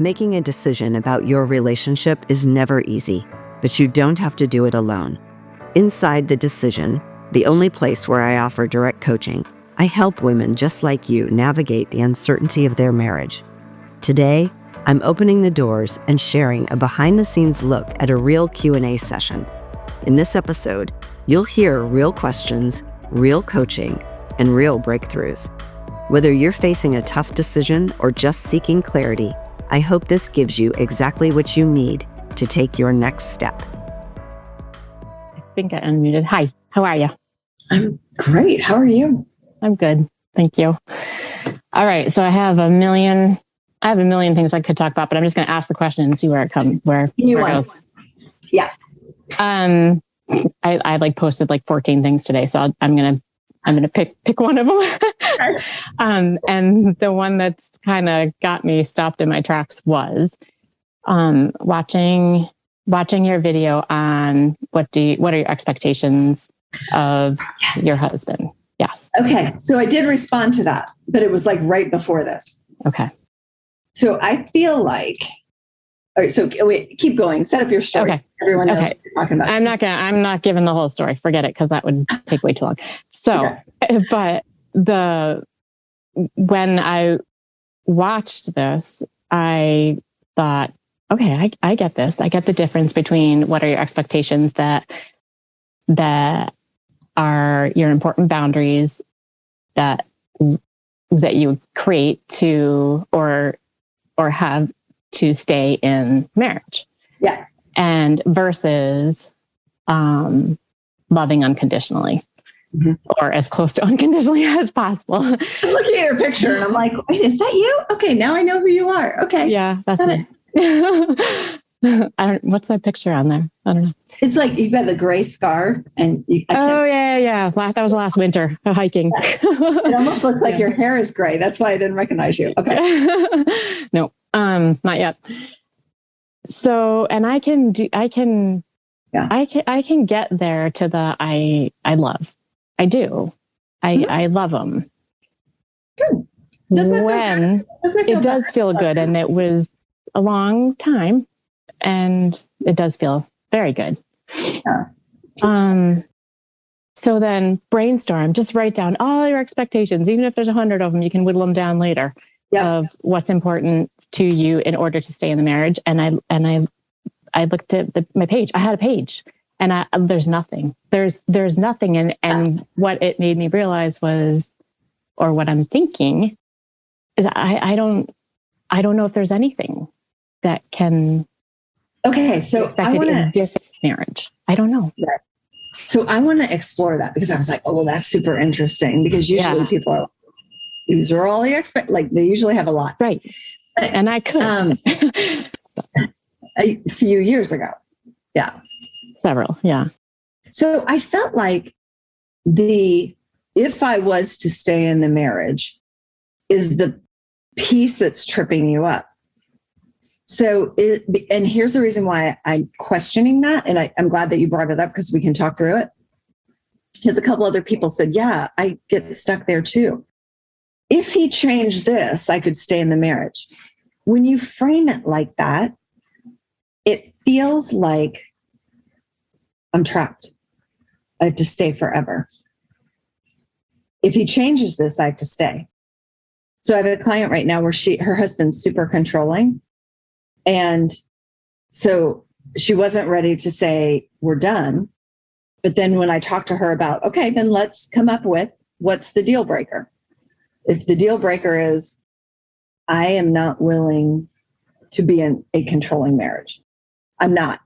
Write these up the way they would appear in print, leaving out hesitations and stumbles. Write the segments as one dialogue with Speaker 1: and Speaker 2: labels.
Speaker 1: Making a decision about your relationship is never easy, but you don't have to do it alone. Inside The Decision, the only place where I offer direct coaching, I help women just like you navigate the uncertainty of their marriage. Today, I'm opening the doors and sharing a behind-the-scenes look at a real Q&A session. In this episode, you'll hear real questions, real coaching, and real breakthroughs. Whether you're facing a tough decision or just seeking clarity, I hope this gives you exactly what you need to take your next step.
Speaker 2: I think I unmuted. Hi, how are you?
Speaker 3: I'm great. How are you?
Speaker 2: I'm good. Thank you. All right. So I have a million things I could talk about, but I'm just going to ask the question and see where it goes.
Speaker 3: Yeah.
Speaker 2: I like posted like 14 things today, so I'm going to pick one of them. And the one that's kind of got me stopped in my tracks was watching your video on what are your expectations of your husband? Yes.
Speaker 3: Okay. So I did respond to that, but it was like right before this.
Speaker 2: Okay.
Speaker 3: So I feel like, all right, so wait, keep going. Set up your story.
Speaker 2: Okay.
Speaker 3: So everyone knows what you're talking about.
Speaker 2: I'm not giving the whole story. Forget it, because that would take way too long. So, but when I watched this, I thought, okay, I get this. I get the difference between what are your expectations that are your important boundaries that you create to or have to stay in marriage.
Speaker 3: Yeah.
Speaker 2: And versus loving unconditionally. Mm-hmm. Or as close to unconditionally as possible.
Speaker 3: I'm looking at your picture and I'm like, wait, is that you? Okay, now I know who you are. Okay.
Speaker 2: Yeah, that's it. What's that picture on there? I don't know.
Speaker 3: It's like you've got the gray scarf and
Speaker 2: yeah. That was last winter hiking.
Speaker 3: Yeah. It almost looks like your hair is gray. That's why I didn't recognize you. Okay.
Speaker 2: No, not yet. So, and I can get there to the I love. I do. I love them.
Speaker 3: Good.
Speaker 2: It does feel good. And it was a long time and it does feel very good.
Speaker 3: Yeah.
Speaker 2: So then brainstorm, just write down all your expectations. Even if there's 100 of them, you can whittle them down later of what's important to you in order to stay in the marriage. And I looked at my page. I had a page. And there's nothing. There's nothing. And what it made me realize was, or what I'm thinking is, I don't know if there's anything that can.
Speaker 3: Okay, so
Speaker 2: I want in this marriage. I don't know.
Speaker 3: Right. So I want to explore that, because I was like, oh, well, that's super interesting, because usually people are, these are all you expect. Like they usually have a lot,
Speaker 2: right? And I could
Speaker 3: a few years ago, yeah.
Speaker 2: Several, yeah.
Speaker 3: So I felt like if I was to stay in the marriage is the piece that's tripping you up. So, and here's the reason why I'm questioning that. And I'm glad that you brought it up, because we can talk through it. Because a couple other people said, yeah, I get stuck there too. If he changed this, I could stay in the marriage. When you frame it like that, it feels like I'm trapped. I have to stay forever. If he changes this, I have to stay. So I have a client right now where her husband's super controlling. And so she wasn't ready to say, we're done. But then when I talked to her about, okay, then let's come up with what's the deal breaker. If the deal breaker is, I am not willing to be in a controlling marriage. I'm not.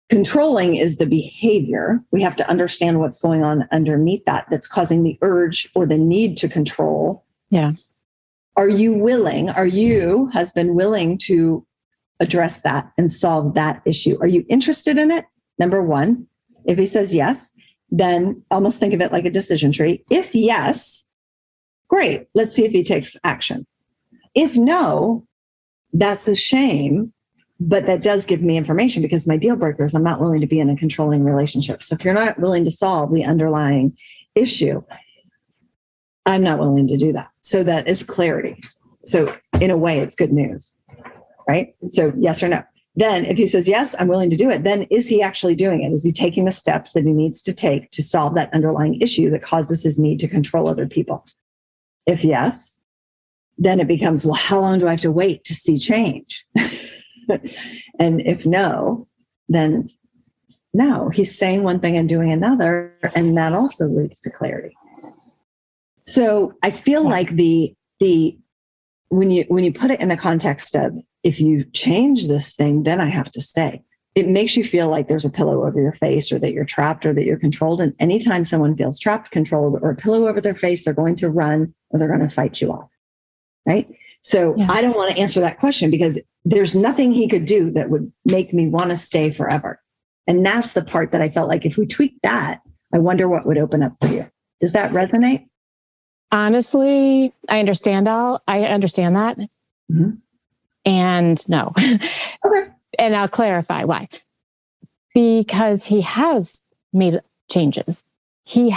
Speaker 3: Controlling is the behavior. We have to understand what's going on underneath that's causing the urge or the need to control.
Speaker 2: Yeah.
Speaker 3: Are you, husband, willing to address that and solve that issue? Are you interested in it? Number one. If he says yes, then almost think of it like a decision tree. If yes, great. Let's see if he takes action. If no, that's a shame. But that does give me information, because my deal breaker is I'm not willing to be in a controlling relationship. So if you're not willing to solve the underlying issue, I'm not willing to do that. So that is clarity. So in a way, it's good news. right? So yes or no. Then if he says, yes, I'm willing to do it, then is he actually doing it? Is he taking the steps that he needs to take to solve that underlying issue that causes his need to control other people? If yes, then it becomes, well, how long do I have to wait to see change? And if no, then no, he's saying one thing and doing another, and that also leads to clarity. So I feel like when you put it in the context of, if you change this thing, then I have to stay, it makes you feel like there's a pillow over your face, or that you're trapped, or that you're controlled. And anytime someone feels trapped, controlled, or a pillow over their face, they're going to run, or they're going to fight you off. Right? So I don't want to answer that question, because there's nothing he could do that would make me want to stay forever. And that's the part that I felt like if we tweak that, I wonder what would open up for you. Does that resonate?
Speaker 2: Honestly, I understand that. Mm-hmm. And no.
Speaker 3: Okay.
Speaker 2: And I'll clarify why. Because he has made changes. He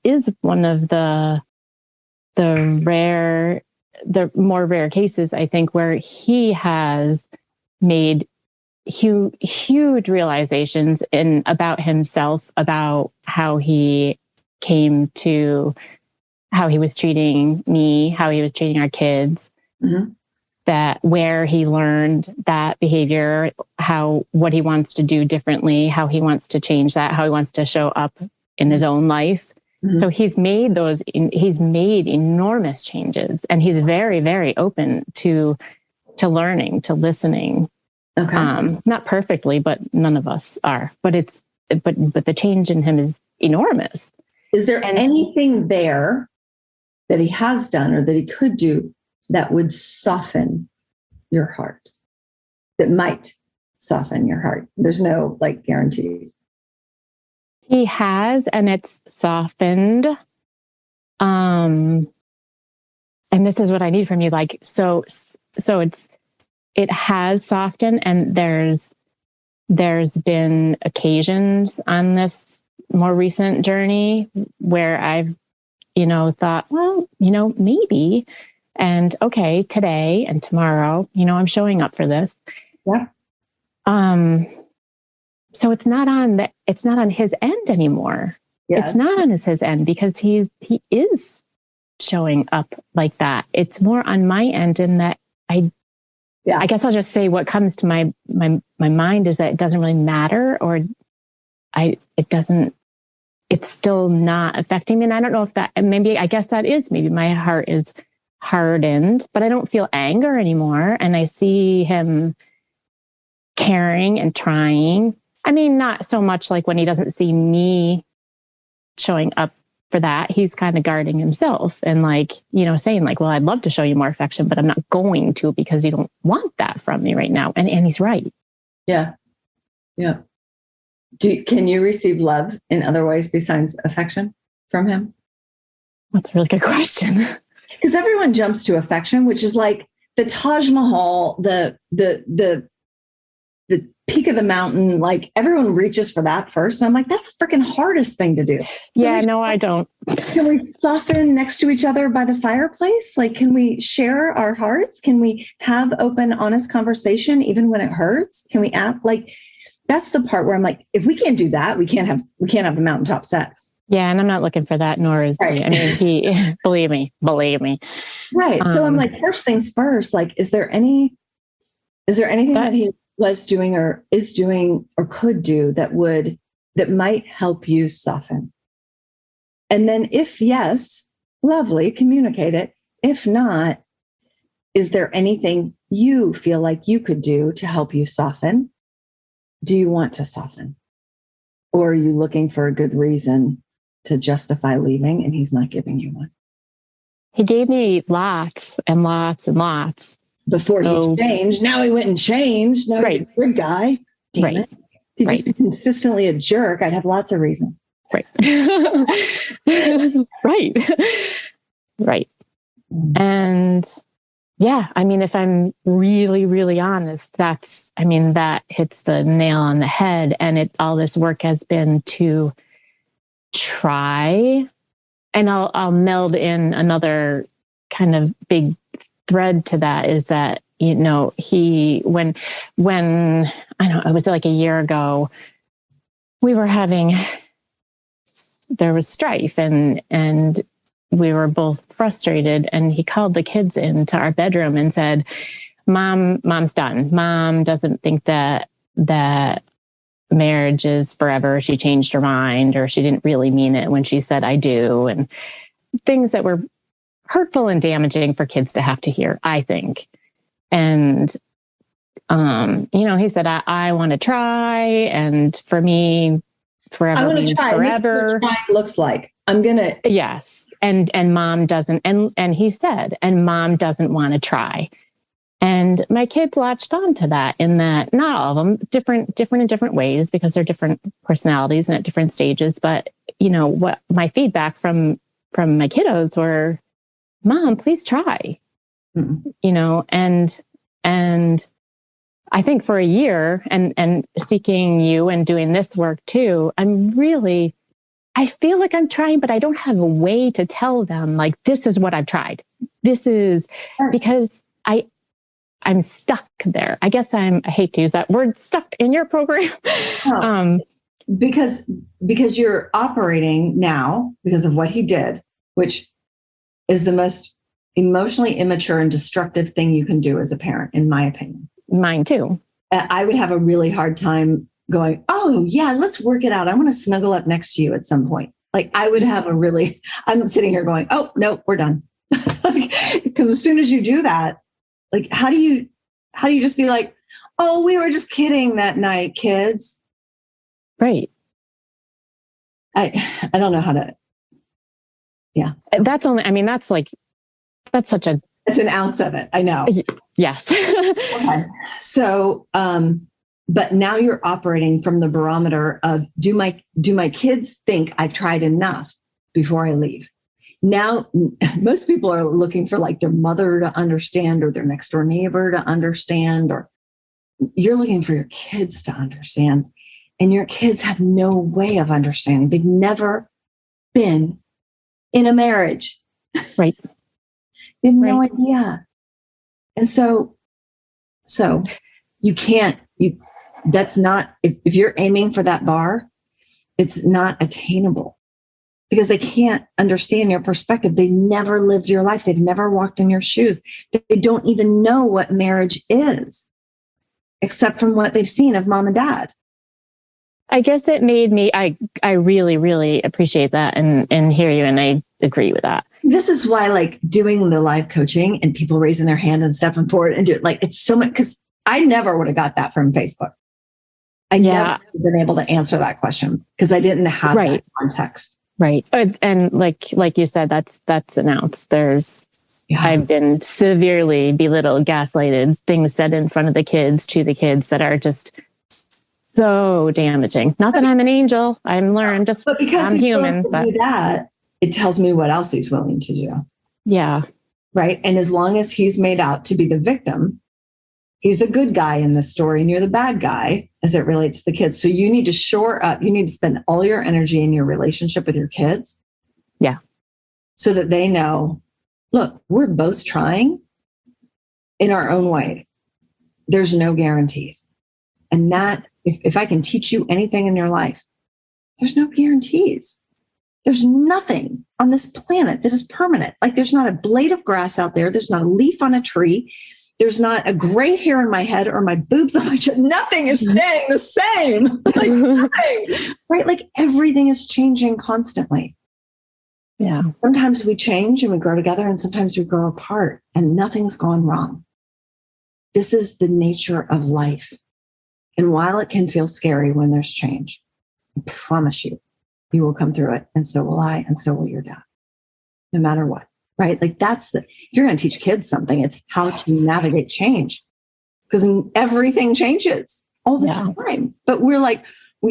Speaker 2: is one of the more rare cases, I think, where he has made huge realizations about himself, about how he came to how he was treating me, how he was treating our kids, mm-hmm. that where he learned that behavior, what he wants to do differently, how he wants to change that, how he wants to show up in his own life. Mm-hmm. So he's made enormous changes, and he's very, very open to learning, to listening. Okay. Not perfectly, but none of us are, but the change in him is enormous.
Speaker 3: Is there anything there that he has done or that he could do that would soften your heart, that might soften your heart? There's no guarantees.
Speaker 2: He has, and it's softened. And this is what I need from you. So it has softened, and there's been occasions on this more recent journey where I've, thought, well, maybe, and okay, today and tomorrow, I'm showing up for this.
Speaker 3: Yeah.
Speaker 2: So it's not on his end anymore. Yes. It's not on his end, because he is showing up like that. It's more on my end, in that I guess I'll just say what comes to my mind is that it doesn't really matter, or it's still not affecting me. And I don't know if I guess that is, maybe my heart is hardened, but I don't feel anger anymore. And I see him caring and trying. I mean, not so much like when he doesn't see me showing up for that. He's kind of guarding himself and saying well, I'd love to show you more affection, but I'm not going to, because you don't want that from me right now. And he's right.
Speaker 3: Yeah. Yeah. Can you receive love in other ways besides affection from him?
Speaker 2: That's a really good question.
Speaker 3: Because everyone jumps to affection, which is like the Taj Mahal, the peak of the mountain. Everyone reaches for that first. And I'm like, that's the freaking hardest thing to do.
Speaker 2: I don't.
Speaker 3: Can we soften next to each other by the fireplace? Can we share our hearts? Can we have open, honest conversation even when it hurts? Can we ask? That's the part where I'm like, if we can't do that, we can't have the mountaintop sex.
Speaker 2: Yeah, and I'm not looking for that, nor is he. I mean, he believe me.
Speaker 3: Right. So I'm like, first things first. Is there anything that he was doing or is doing or could do that might help you soften? And then if yes, lovely, communicate it. If not, is there anything you feel like you could do to help you soften? Do you want to soften? Or are you looking for a good reason to justify leaving, and he's not giving you one?
Speaker 2: He gave me lots and lots and lots.
Speaker 3: Before he changed. Now he went and changed. Now he's a good guy. Damn it. If he'd just be consistently a jerk, I'd have lots of reasons.
Speaker 2: Right. Right. And yeah, I mean, if I'm really, really honest, that hits the nail on the head. And all this work has been to try, and I'll meld in another kind of big thread to that, is that when I don't know, it was like a year ago, there was strife and we were both frustrated, and he called the kids into our bedroom and said, Mom's done. Mom doesn't think that marriage is forever. She changed her mind, or she didn't really mean it when she said I do, and things that were hurtful and damaging for kids to have to hear, I think. And he said, I want to try, and for me, forever means forever.
Speaker 3: What it looks like. I'm gonna.
Speaker 2: Yes. And Mom doesn't, and he said, and Mom doesn't want to try. And my kids latched on to that, in that not all of them, different in different ways, because they're different personalities and at different stages. But what my feedback from my kiddos were, Mom, please try. And I think for a year and seeking you and doing this work too, I feel like I'm trying, but I don't have a way to tell them, like, this is what I've tried. This is because I'm stuck there. I guess I hate to use that word, stuck in your program.
Speaker 3: Because you're operating now because of what he did, which is the most emotionally immature and destructive thing you can do as a parent, in my opinion.
Speaker 2: Mine too.
Speaker 3: I would have a really hard time going, oh yeah, let's work it out. I want to snuggle up next to you at some point. Like I'm sitting here going, oh no, we're done. Because as soon as you do that, like, how do you just be like, oh, we were just kidding that night, kids.
Speaker 2: Right.
Speaker 3: I don't know how to. Yeah.
Speaker 2: That's
Speaker 3: it's an ounce of it. I know.
Speaker 2: Yes.
Speaker 3: Okay. So, but now you're operating from the barometer of, do my kids think I've tried enough before I leave? Now, most people are looking for like their mother to understand, or their next door neighbor to understand, or you're looking for your kids to understand, and your kids have no way of understanding. They've never been in a marriage.
Speaker 2: Right.
Speaker 3: They have no idea. And so that's not, if you're aiming for that bar, it's not attainable, because they can't understand your perspective. They've never lived your life. They've never walked in your shoes. They don't even know what marriage is, except from what they've seen of mom and dad.
Speaker 2: I guess it made me, I really, really appreciate that and hear you. And I agree with that.
Speaker 3: This is why, like, doing the live coaching and people raising their hand and stepping forward and do it, like, it's so much, because I never would have got that from Facebook. I never would have been able to answer that question because I didn't have that context.
Speaker 2: Right. And like you said, that's announced. I've been severely belittled, gaslighted, things said in front of the kids to the kids that are just so damaging. Not that I'm an angel. I'm learned, just
Speaker 3: but because
Speaker 2: I'm human. But
Speaker 3: that, it tells me what else he's willing to do.
Speaker 2: Yeah.
Speaker 3: Right. And as long as he's made out to be the victim, he's the good guy in the story and you're the bad guy as it relates to the kids. So you need to shore up. You need to spend all your energy in your relationship with your kids.
Speaker 2: Yeah.
Speaker 3: So that they know, look, we're both trying in our own way. There's no guarantees. And that, if I can teach you anything in your life, there's no guarantees. There's nothing on this planet that is permanent. Like, there's not a blade of grass out there. There's not a leaf on a tree. There's not a gray hair in my head or my boobs on my chest. Nothing is staying the same. Like, nothing, right? Like, everything is changing constantly.
Speaker 2: Yeah.
Speaker 3: Sometimes we change and we grow together, and sometimes we grow apart, and nothing's gone wrong. This is the nature of life. And while it can feel scary when there's change, I promise you, you will come through it. And so will I, and so will your dad, no matter what, right? Like, if you're going to teach kids something, it's how to navigate change, because everything changes all the time. But we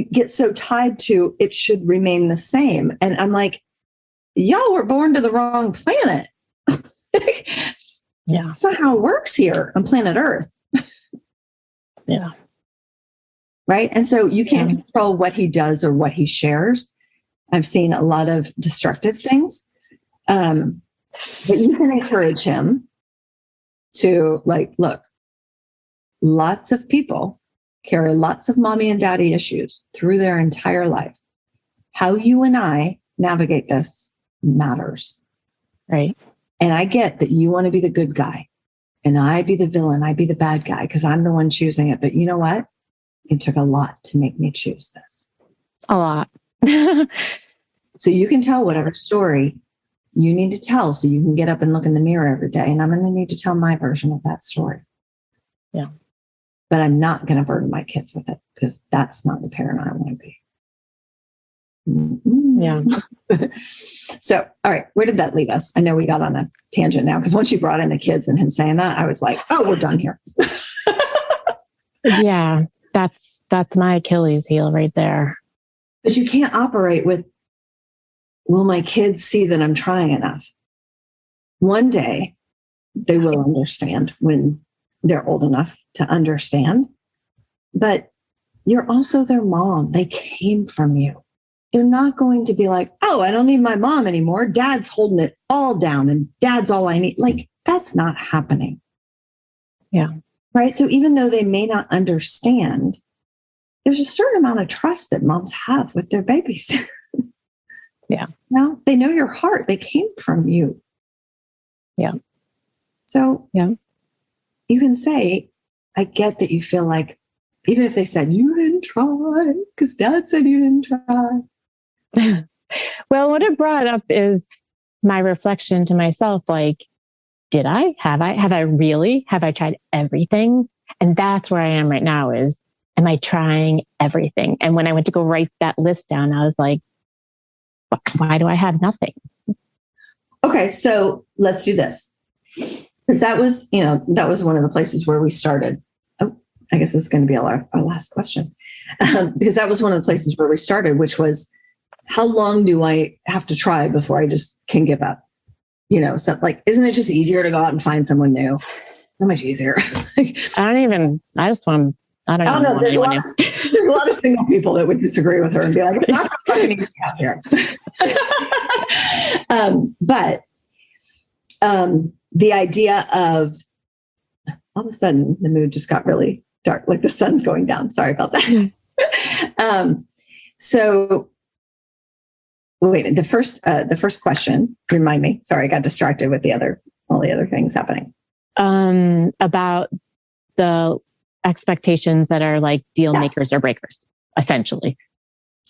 Speaker 3: get so tied to it should remain the same. And I'm like, y'all were born to the wrong planet.
Speaker 2: Yeah.
Speaker 3: That's not how it works here on planet Earth.
Speaker 2: Yeah.
Speaker 3: Right. And so you can't control what he does or what he shares. I've seen a lot of destructive things. But you can encourage him to, like, look, lots of people carry lots of mommy and daddy issues through their entire life. How you and I navigate this matters.
Speaker 2: Right.
Speaker 3: And I get that you want to be the good guy and I be the villain. I be the bad guy because I'm the one choosing it. But you know what? It took a lot to make me choose this.
Speaker 2: A lot.
Speaker 3: So you can tell whatever story you need to tell so you can get up and look in the mirror every day. And I'm going to need to tell my version of that story.
Speaker 2: Yeah.
Speaker 3: But I'm not going to burden my kids with it because that's not the parent I want to be.
Speaker 2: Yeah.
Speaker 3: So, all right, where did that leave us? I know we got on a tangent now because once you brought in the kids and him saying that, I was like, oh, we're done here.
Speaker 2: Yeah, that's my Achilles heel right there.
Speaker 3: But you can't operate with, will my kids see that I'm trying enough? One day they will understand when they're old enough to understand. But you're also their mom. They came from you. They're not going to be like, oh, I don't need my mom anymore. Dad's holding it all down and dad's all I need. Like, that's not happening.
Speaker 2: Yeah.
Speaker 3: Right. So even though they may not understand, there's a certain amount of trust that moms have with their babies.
Speaker 2: Yeah.
Speaker 3: No, they know your heart. They came from you.
Speaker 2: Yeah.
Speaker 3: So
Speaker 2: yeah,
Speaker 3: you can say, I get that you feel like, even if they said, you didn't try, because dad said you didn't try.
Speaker 2: Well, what it brought up is my reflection to myself, like, did I? Have I really? Have I tried everything? And that's where I am right now is, am I trying everything? And when I went to go write that list down, I was like, why do I have nothing?
Speaker 3: Okay, so let's do this. Because that was one of the places where we started. Oh, I guess this is going to be our last question. Because that was one of the places where we started, which was, how long do I have to try before I just can give up? So like, isn't it just easier to go out and find someone new? So much easier.
Speaker 2: I don't know.
Speaker 3: There's a lot of single people that would disagree with her and be like, it's not so fucking easy out here. But the idea of all of a sudden the mood just got really dark, like the sun's going down. Sorry about that. So wait, the first question, remind me. Sorry, I got distracted with all the other things happening.
Speaker 2: About the expectations that are like deal makers or breakers, essentially.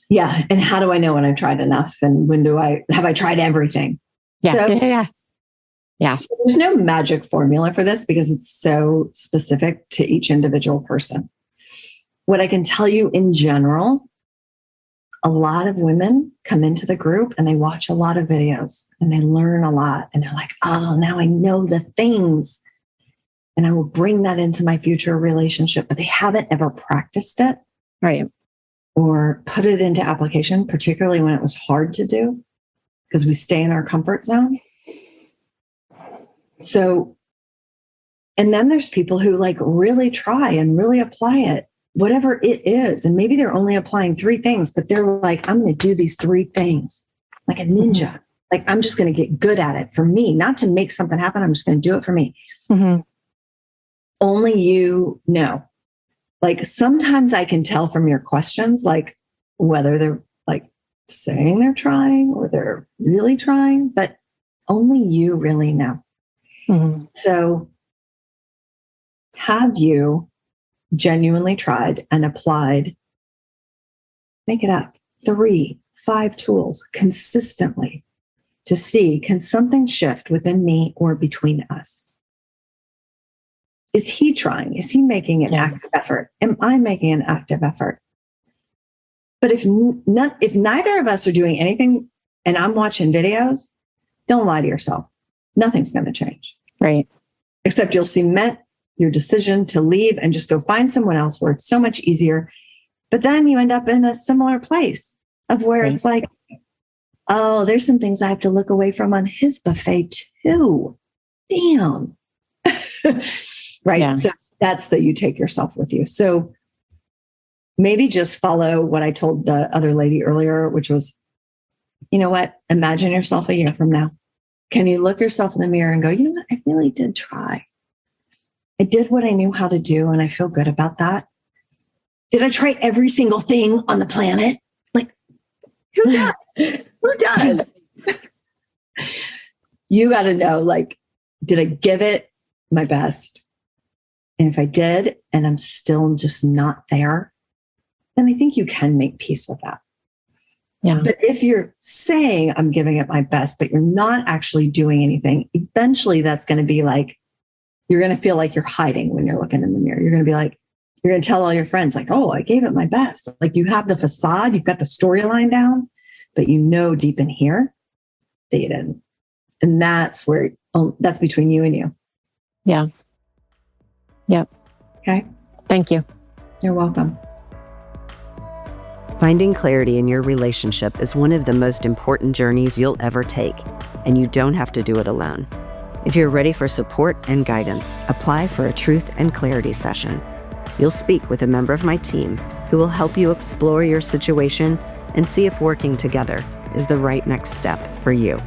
Speaker 3: Yeah. And how do I know when I've tried enough? And when have I tried everything?
Speaker 2: Yeah.
Speaker 3: So there's no magic formula for this because it's so specific to each individual person. What I can tell you in general, a lot of women come into the group and they watch a lot of videos and they learn a lot. And they're like, oh, now I know the things. And I will bring that into my future relationship, but they haven't ever practiced it.
Speaker 2: Right.
Speaker 3: Or put it into application, particularly when it was hard to do, because we stay in our comfort zone. So, and then there's people who like really try and really apply it, whatever it is. And maybe they're only applying 3 things, but they're like, I'm going to do these 3 things like a ninja. Mm-hmm. Like, I'm just going to get good at it for me, not to make something happen. I'm just going to do it for me.
Speaker 2: Mm-hmm.
Speaker 3: Only you know. Like, sometimes I can tell from your questions, like whether they're like saying they're trying or they're really trying, but only you really know.
Speaker 2: Mm-hmm.
Speaker 3: So have you genuinely tried and applied, make it up, 3, 5 tools consistently to see, can something shift within me or between us? Is he trying? Is he making an active effort? Am I making an active effort? But if neither of us are doing anything and I'm watching videos, don't lie to yourself. Nothing's going to change.
Speaker 2: Right.
Speaker 3: Except you'll cement your decision to leave and just go find someone else where it's so much easier. But then you end up in a similar place of where it's like, oh, there's some things I have to look away from on his buffet too. Damn. Right. Yeah. So that's that you take yourself with you. So maybe just follow what I told the other lady earlier, which was, you know what? Imagine yourself a year from now. Can you look yourself in the mirror and go, you know what? I really did try. I did what I knew how to do, and I feel good about that. Did I try every single thing on the planet? Like, who does? Who does? You got to know, like, did I give it my best? And if I did, and I'm still just not there, then I think you can make peace with that.
Speaker 2: Yeah.
Speaker 3: But if you're saying I'm giving it my best, but you're not actually doing anything, eventually that's going to be like, you're going to feel like you're hiding when you're looking in the mirror. You're going to be like, you're going to tell all your friends like, oh, I gave it my best. Like, you have the facade, you've got the storyline down, but you know deep in here that you didn't. And that's where, that's between you and you.
Speaker 2: Yeah. Yep.
Speaker 3: Okay.
Speaker 2: Thank you.
Speaker 3: You're welcome.
Speaker 1: Finding clarity in your relationship is one of the most important journeys you'll ever take, and you don't have to do it alone. If you're ready for support and guidance, apply for a truth and clarity session. You'll speak with a member of my team who will help you explore your situation and see if working together is the right next step for you.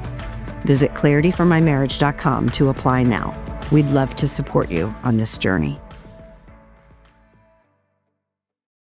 Speaker 1: Visit clarityformymarriage.com to apply now. We'd love to support you on this journey.